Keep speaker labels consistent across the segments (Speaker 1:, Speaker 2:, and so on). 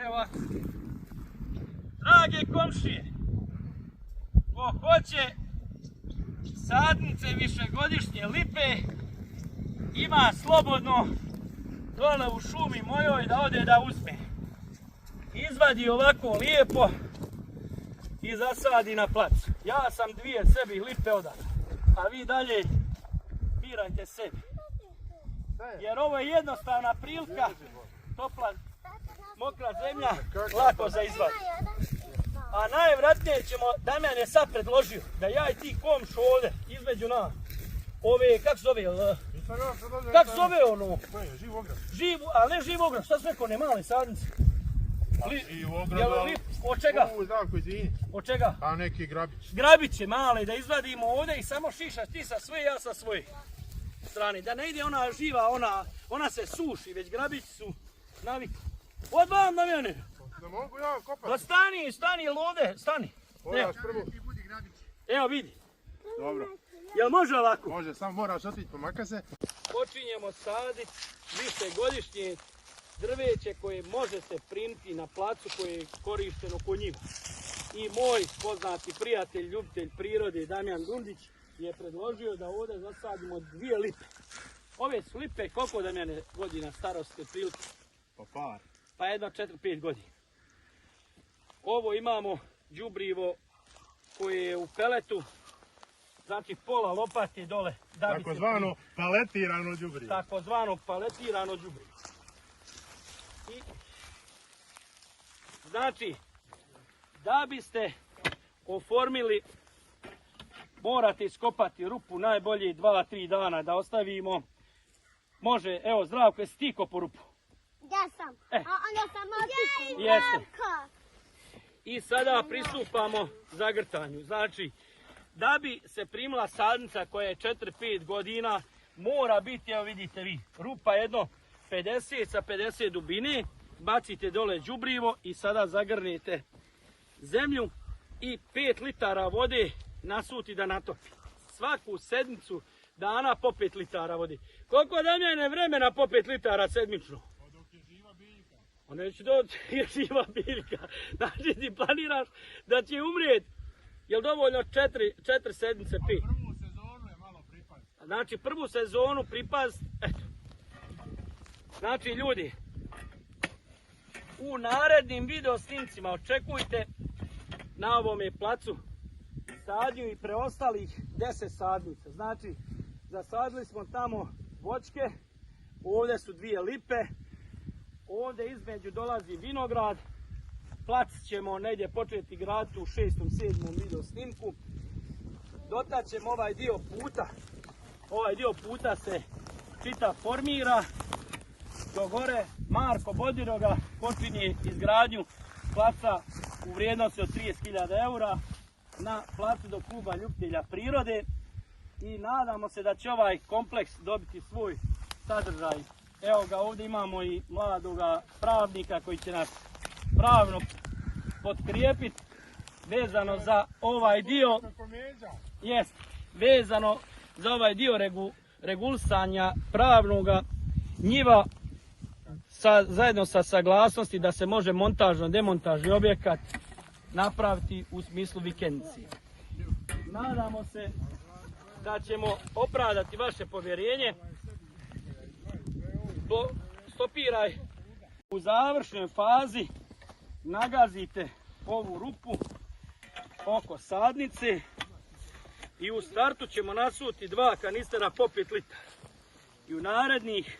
Speaker 1: Evo ovako. Drage komšije, ko hoće sadnice višegodišnje lipe, ima slobodno dole u šumi mojoj da ode da uzme. Izvadi ovako lijepo i zasadi na placu. Ja sam dvije sebi lipe odala, a vi dalje birajte sebi. Jer ovo je jednostavna prilika, topla, mokra zemlja, lako za izvadi. A najvratnije ćemo, Damjan je sad predložio da ja i ti komšu ovdje, između nas, ove, kako zove, kako zove ono? Živ, ali ne živ ograd, šta su rekao, ne male sadnice?
Speaker 2: Živ ograd,
Speaker 1: od čega? Od čega?
Speaker 2: A neki grabić.
Speaker 1: Grabiće male, da izvadimo ovdje i samo šišaš ti sa svoje, ja sa svoje strane. Da ne ide ona živa, ona se suši, već grabići su navikli. Odvam na mene!
Speaker 2: Da mogu ja kopati?
Speaker 1: Da stani lode, stani.
Speaker 2: Moraš prvo.
Speaker 1: Evo vidi.
Speaker 2: Dobro.
Speaker 1: Jel može ovako?
Speaker 2: Može, samo moraš otići pomaka se.
Speaker 1: Počinjemo saditi višegodišnje drveće koje možete primiti na placu koje je korišteno kod njima. I moj poznati prijatelj, ljubitelj prirode Damjan Gundić je predložio da ovdje zasadimo 2 lipe. Ove su lipe, koliko da mene godina starosti prilike?
Speaker 2: Pa par.
Speaker 1: Pa jedno 4-5 godina. Ovo imamo đubrivo koje je u peletu, znači pola lopate dole.
Speaker 2: Takozvano paletirano đubrivo.
Speaker 1: Takozvano paletirano đubrivo. I, znači, da biste oformili, morate iskopati rupu najbolje 2-3 dana da ostavimo. Može, evo Zdravko, jesi ti kopao rupu?
Speaker 3: Ja sam. A onda sam otišao.
Speaker 1: Jeste. I sada pristupamo zagrtanju. Znači, da bi se primila sadnica koja je 4-5 godina, mora biti, evo vidite vi, rupa jedno 50 sa 50 dubine, bacite dole đubrivo i sada zagrnete zemlju i 5 litara vode nasuti da natopi. Svaku sedmicu dana po 5 litara vode. Koliko Damjane je vremena po 5 litara sedmično? A neće doći je živa biljka. Znači ti planiraš da će umrijeti. Jel dovoljno 4 sedmice 5?
Speaker 2: Prvu sezonu je malo pripaziti.
Speaker 1: Znači prvu sezonu pripaziti. Eto. Znači ljudi, u narednim video snimcima očekujte na ovome placu sadnju i preostalih 10 sadnica. Znači zasadili smo tamo voćke, ovdje su 2 lipe. Ovdje između dolazi vinograd, plac ćemo negdje početi graditi u 6. 7. video snimku. Dotad ćemo ovaj dio puta se čita formira, do gore Marko Bodiroga počinje izgradnju placa u vrijednosti od 30.000 eura na placu do kluba ljubitelja prirode i nadamo se da će ovaj kompleks dobiti svoj sadržaj. Evo ga, ovdje imamo i mladoga pravnika koji će nas pravno potkrijepiti vezano za ovaj dio. Jest, vezano za ovaj dio regulisanja pravnoga njiva zajedno sa saglasnosti da se može montažno-demontažni objekat napraviti u smislu vikendicije. Nadamo se da ćemo opravdati vaše povjerenje. Stopiraj. U završnoj fazi nagazite ovu rupu oko sadnice i u startu ćemo nasuti 2 kanistera po 5 litara. I u narednih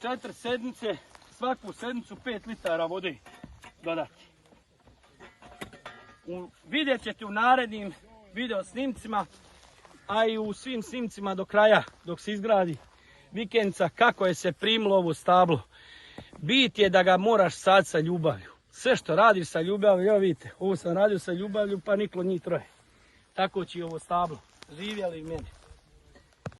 Speaker 1: 4 sedmice, svaku sedmicu 5 litara vode dodati. Vidjet ćete u narednim video snimcima, a i u svim snimcima do kraja dok se izgradi vikendica kako je se primilo ovo stablo. Bit je da ga moraš saditi sa ljubavlju. Sve što radiš sa ljubavlju, evo vidite, ovo sam radio sa ljubavlju pa niklo njih troje. Tako će i ovo stablo. Živjeli i meni.